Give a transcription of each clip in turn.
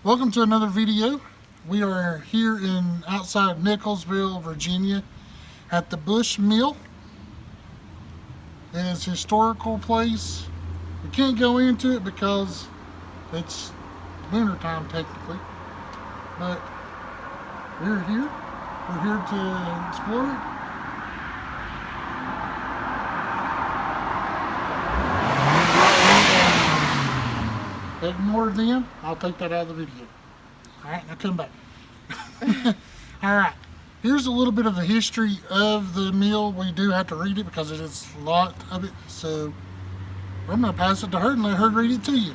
Welcome to another video. We are here outside Nickelsville, Virginia at the Bush Mill. It is a historical place. We can't go into it because it's winter time technically, but we're here. We're here to explore it. Ignore them. I'll take that out of the video. Alright, now come back. Alright, here's a little bit of the history of the mill. We do have to read it because it is a lot of it. So I'm going to pass it to her and let her read it to you.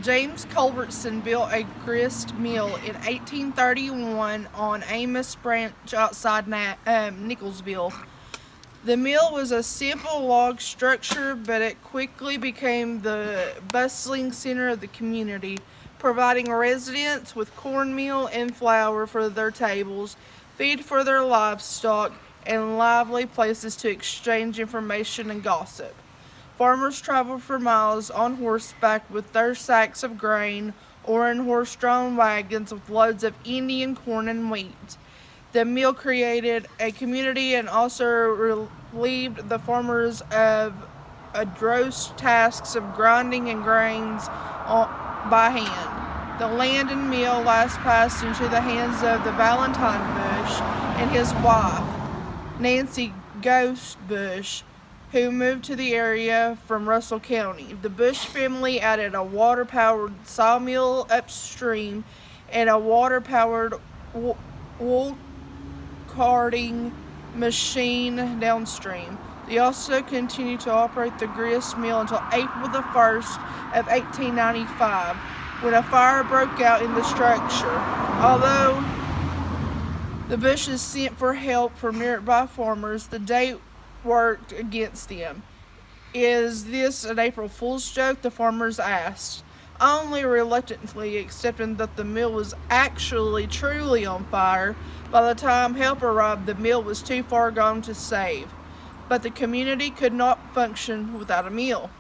James Culbertson built a grist mill in 1831 on Amos Branch outside Nickelsville. The mill was a simple log structure, but it quickly became the bustling center of the community, providing residents with cornmeal and flour for their tables, feed for their livestock, and lively places to exchange information and gossip. Farmers traveled for miles on horseback with their sacks of grain or in horse-drawn wagons with loads of Indian corn and wheat. The mill created a community and also relieved the farmers of arduous tasks of grinding and grains by hand. The land and mill last passed into the hands of the Valentine Bush and his wife, Nancy Gose Bush, who moved to the area from Russell County. The Bush family added a water-powered sawmill upstream and a water-powered wool carding machine downstream. They also continued to operate the grist mill until April the 1st of 1895, when a fire broke out in the structure. Although the Bushes sent for help from nearby farmers, the date worked against them. Is this an April Fool's joke? The farmers asked, only reluctantly accepting that the mill was actually truly on fire. By the time help arrived, the mill was too far gone to save. But the community could not function without a mill.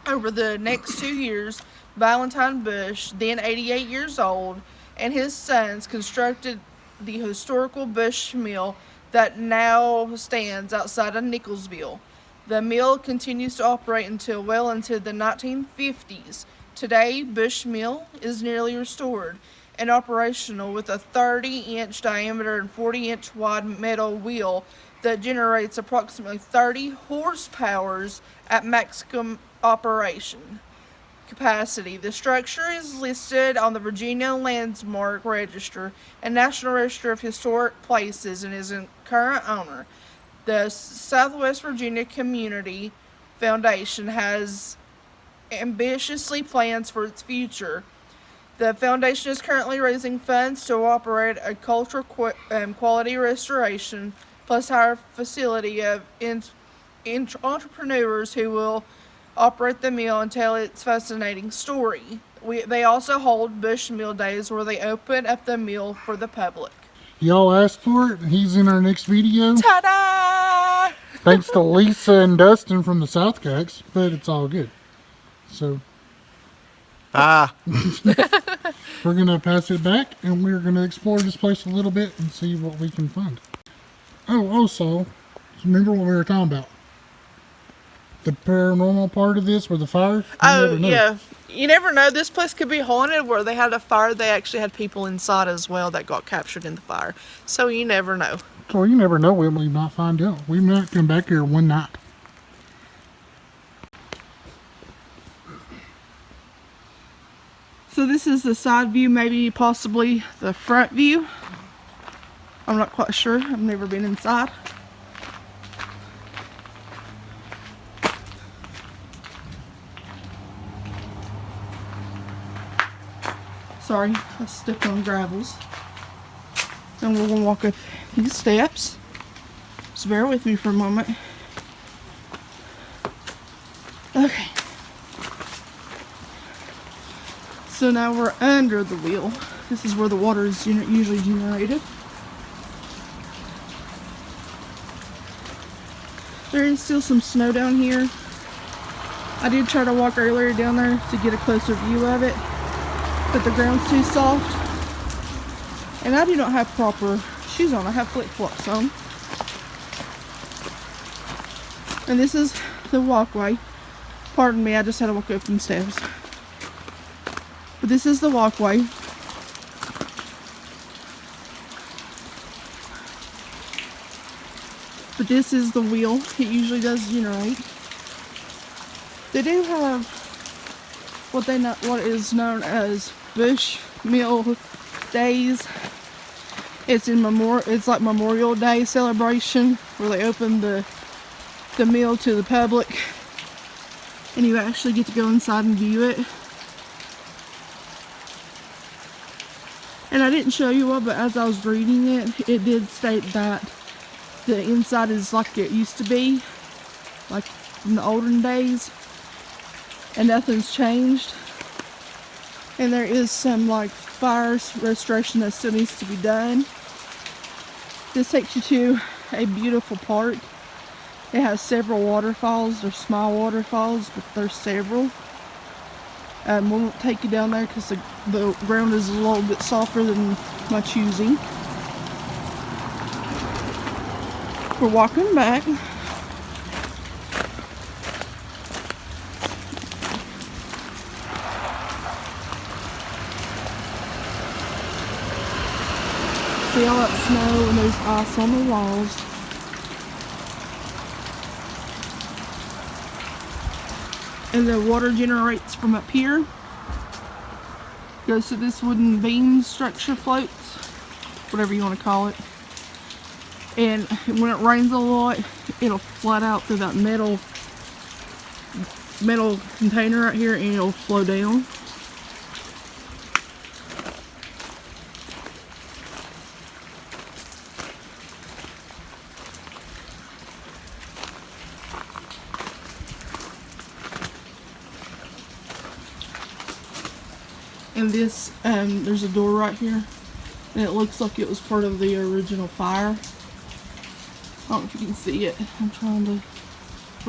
Over the next 2 years, Valentine Bush, then 88 years old, and his sons constructed the historical Bush Mill that now stands outside of Nickelsville. The mill continues to operate until well into the 1950s. Today, Bush Mill is nearly restored and operational with a 30-inch diameter and 40-inch wide metal wheel that generates approximately 30 horsepower at maximum operation capacity. The structure is listed on the Virginia Landmark Register and National Register of Historic Places and is in current owner. The Southwest Virginia Community Foundation has ambitiously plans for its future. The foundation is currently raising funds to operate a cultural quality restoration plus hire a facility of entrepreneurs who will operate the mill and tell its fascinating story. They also hold Bush Mill Days where they open up the mill for the public. Y'all asked for it, and he's in our next video. Ta-da! Thanks to Lisa and Dustin from the South Cacks, but it's all good. So, we're going to pass it back, and we're going to explore this place a little bit and see what we can find. Oh, also, remember what we were talking about? The paranormal part of this, where the fire? Oh, yeah. You never know. This place could be haunted. Where they had a fire, they actually had people inside as well that got captured in the fire. So you never know. So you never know. We might not find out. We might come back here one night. So this is the side view, maybe possibly the front view. I'm not quite sure. I've never been inside. Sorry, I stepped on gravels. And we're gonna walk up these steps. Just bear with me for a moment. Okay. So now we're under the wheel. This is where the water is usually generated. There is still some snow down here. I did try to walk earlier down there to get a closer view of it. but the ground's too soft. And I do not have proper shoes on. I have flip-flops on. And this is the walkway. Pardon me, I just had to walk up some steps. But this is the walkway. But this is the wheel. It usually does generate. They do have what is known as Bush Mill Days. It's like Memorial Day celebration where they open the mill to the public, and you actually get to go inside and view it. And I didn't show you what, but as I was reading it, it did state that the inside is like it used to be, like in the olden days, and nothing's changed. And there is some like fire restoration that still needs to be done. This takes you to a beautiful park. It has several waterfalls. They're small waterfalls, but there's several. We won't take you down there because the ground is a little bit softer than my choosing. We're walking back. See all that snow and there's ice on the walls. And the water generates from up here. Goes to this wooden beam structure, floats, whatever you want to call it. And when it rains a lot, it'll flood out through that metal container right here, and it'll flow down. And this, there's a door right here, and it looks like it was part of the original fire. I don't know if you can see it. I'm trying to,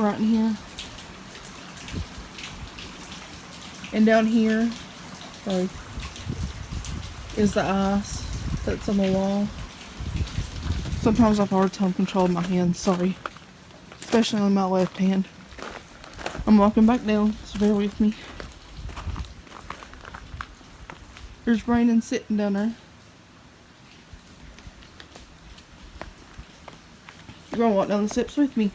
right in here. And down here, sorry, is the ice that's on the wall. Sometimes I have a hard time controlling my hands, sorry. Especially on my left hand. I'm walking back down, so bear with me. There's Brandon sitting down there. You're gonna walk down the steps with me.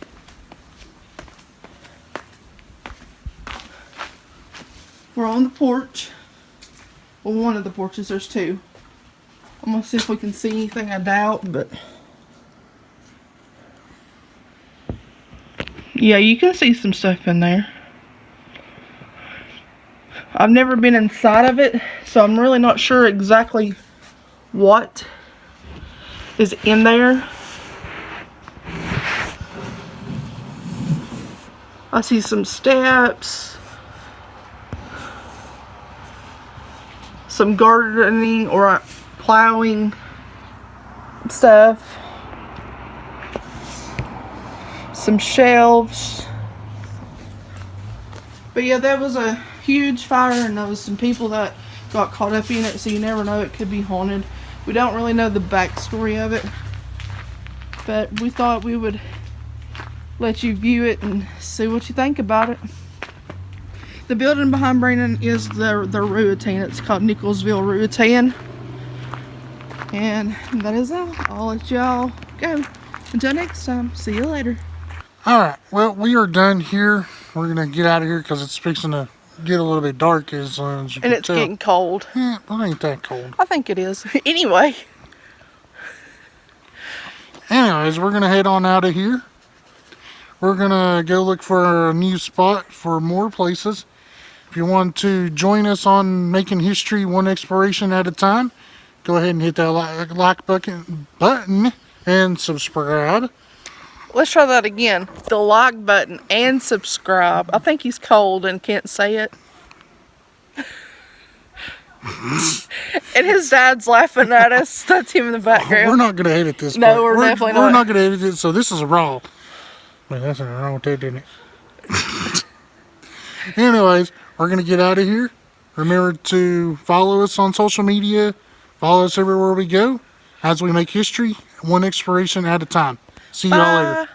We're on the porch. Well, one of the porches, there's two. I'm gonna see if we can see anything. I doubt, but yeah, you can see some stuff in there. I've never been inside of it, so I'm really not sure exactly what is in there. I see some steps, some gardening or plowing stuff, some shelves. But yeah, that was a huge fire, and there was some people that got caught up in it, so you never know, it could be haunted. We don't really know the backstory of it, but we thought we would let you view it and see what you think about it. The building behind Brandon is the Ruatan. It's called Nickelsville Ruatan. And that is all. I'll let y'all go. Until next time, see you later. Alright, well, we are done here. We're going to get out of here because it's fixing to get a little bit dark, as you and can it's tell. getting cold. Yeah, it ain't that cold. I think it is. Anyway. Anyways, we're going to head on out of here. We're going to go look for a new spot for more places. If you want to join us on making history one exploration at a time, go ahead and hit that like button and subscribe. Let's try that again. The like button and subscribe. I think he's cold and can't say it. And his dad's laughing at us. That's him in the background. We're not going to edit this part. No, we're definitely not. We're not going to edit it, so this is raw. Wait, that's wrong with that, didn't it? Anyways, we're going to get out of here. Remember to follow us on social media. Follow us everywhere we go as we make history, one expiration at a time. See y'all later. Bye.